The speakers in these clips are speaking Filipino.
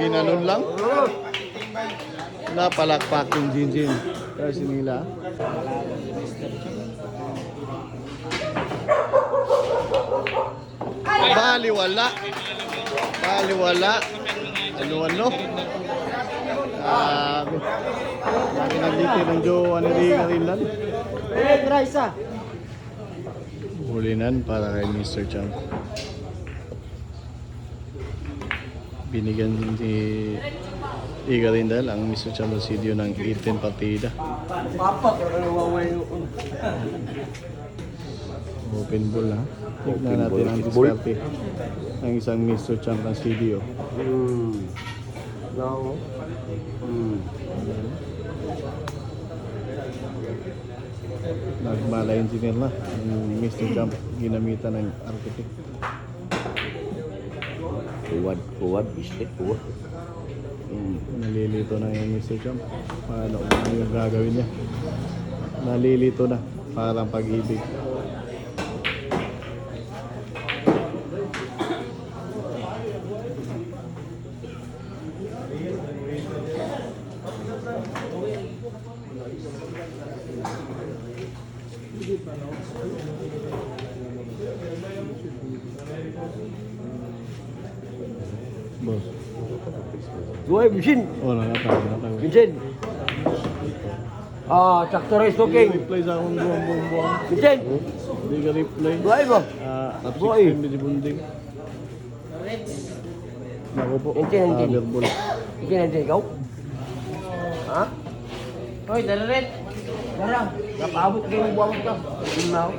ginanon lang. Napalakpak yung Jinjin. Kasi nila. Baliwala. Baliwala. Ano? Sabi nandito ng Joe, ano rin lang. Hulinan para kay Mr. Chang. Binigyan din si Iga Rindal ang Mr. Chang Residio ng 18 partida. Open ball ha. Tignan natin ang diskarte ng isang Mr. Chang Residio. No. Nagmala engineer na ang Mr. Jump ginamitan ng architect. Kuwad, bislit, kuwad. Nalilito na yung Mr. Jump. Ano yung gagawin niya? Nalilito na. Parang pag-ibig. Boss. Dua Vincent. Oh, nakatawa. Vincent. Sakto rin Okay. okay. Replay sa akong buwang. Vincent. Hindi ka replay. Dua ba? Boy. Hindi bunding. Naku po. Hindi. Verbal. Vincent, ikaw? Ha? Hoy, dalaret. Darang. Napabot kayo mo buwang ka. Hindi na ako.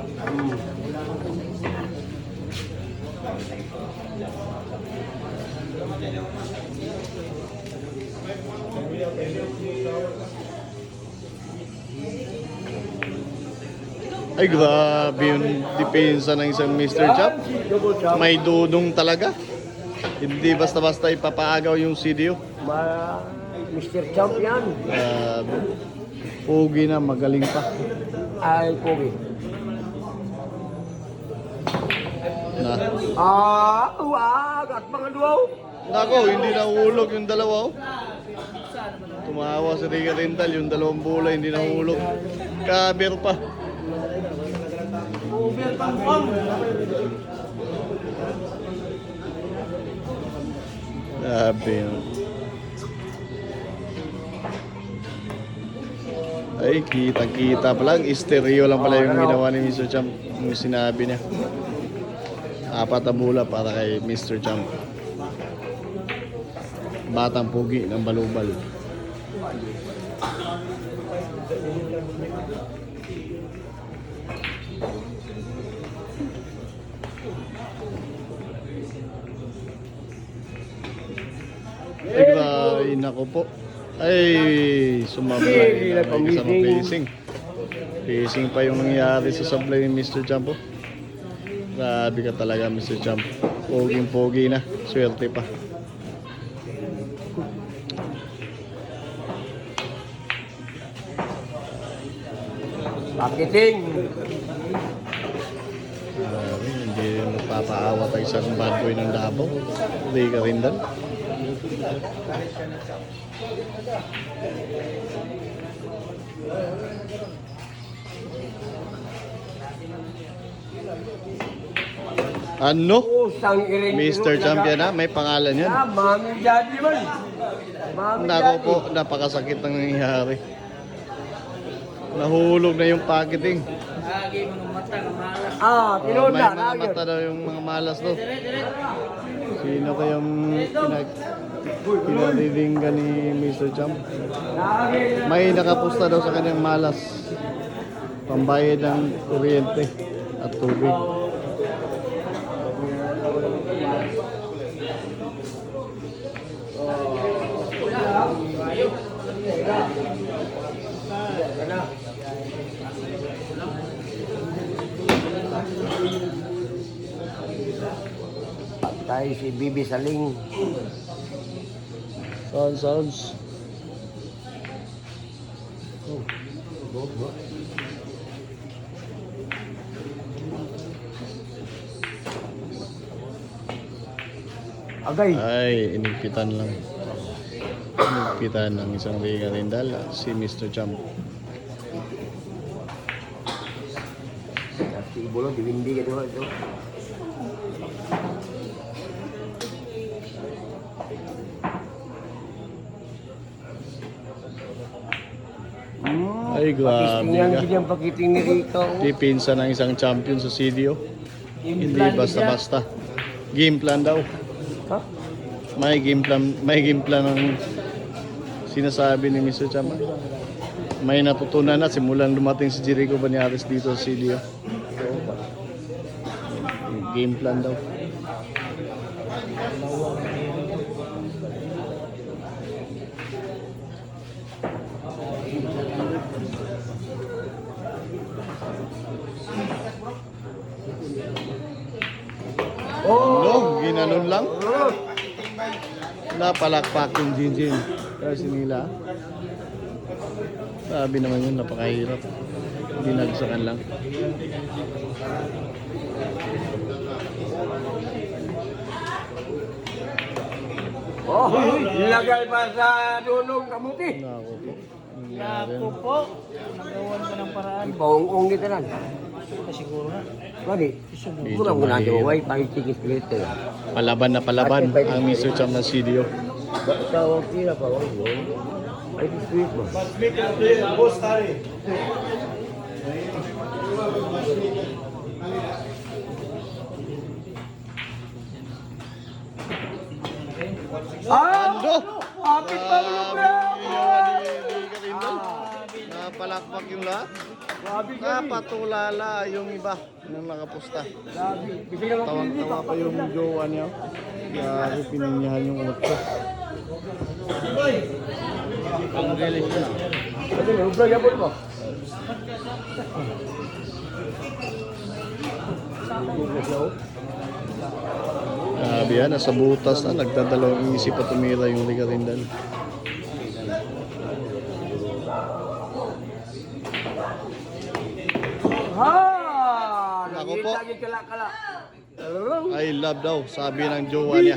Ay, grabe yung depensa ng isang Mr. Jump. May dudong talaga. Hindi basta-basta ipapaagaw yung CDO. Mr. Champion. Pogi na, magaling pa. Ay, Kobe. Na. Wag. At mga duwaw. Nako, hindi nahulog yung dalawa. Oh. Tumawa si Riga Rental, yung dalawang bola hindi nahulog. Cover pa. Grabe yun. Ay, kita-kita pa lang. Stereo lang pala yung ginawa ni Mr. Champ. Yung sinabi niya. 4 na bola para kay Mr. Champ. Batang pugi ng balubal. Ay, nako po. Ay, sumama na yung kasama facing. Facing pa yung nangyari sa sablay ni Mr. Champ. Grabe ka talaga, Mr. Champ. Poging-pogi na. Swerte pa. Pakiting. Hindi magpapaawa tayo sa bad boy ng Davao. Hindi ka rin dan. Ano? Mr. Champion na, may pangalan yan. Mami Daddy man. Mami Nako po, napakasakit ng nangyayari. Nahulog na yung packaging. Lagi mga mata ng malas. Tinood May na. mga mata daw yung mga malas do. Sino kayang pinariringgan ni Mr. Champ? May nakapusta daw sa kanyang malas. Pambayad ng kuryente at tubig. Tayo si Bibi Saling. Sounds. Agay. Ay, inigpitan lang. Nagpitan ng isang Riga Rindal si Mr. Champ. Si Ibolo, diwindi ka diba ito. Ay, grabe Pakiting yan, ka. hindi ang pakiting ni Rico. Dipinsa ng isang champion sa CDO. Hindi basta-basta. Game plan daw. Ha? May game plan ang sinasabi ni Mr. Champ. May natutunan na simulan dumating si Jericho Banyares dito sa CDO. Game plan daw. No, ginanon lang. Napalakpak yung Jinjin. Kasi nila. Sabi naman yun, napakahirap. Dinagsakan lang. Oh, nilagay pa sa dulong kamuti. Nako po. Naku po. Nagawan ko ng paraan. Ipaong-ong nito lang. Siguro na. Bali, kurang ko na ito. Why, pakitigis dito. Palaban na palaban ang Mr. Champ ng CDO. Sa wakila pa, wala mo. Ay, discreet mo. Ando! Kapit pa mo Napalakpak yung lahat. Grabe ka. Napatulala yung iba nang nakapusta. Grabe. Bisa ka Tawang-tawa pa yung jowa niya. Grabe, pininyahan yung otso. Ang galing na. Ito, nubra yabot mo. Grabe yan, nasa butas na. Nagdadalawang isip at tumira yung Riga Rindal. Ha! Ako po. Lagi kala-kala. I love daw, sabi ng jowa niya.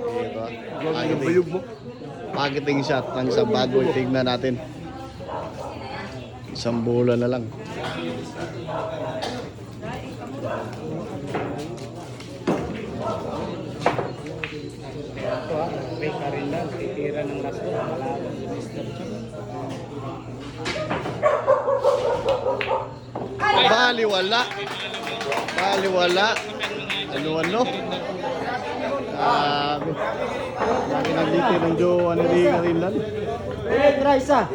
Ito ah. Pagiting. Pagiting shot ng isang bagoy. Tignan natin. Isang bola na lang. Ito ha. May karindan. Titira ng last one. Malaban si Mr. Champ. Baliwala. Baliwala. Ano? Sabi. Lagi nagdito ng jowa ni Riga Rindal. Try isa.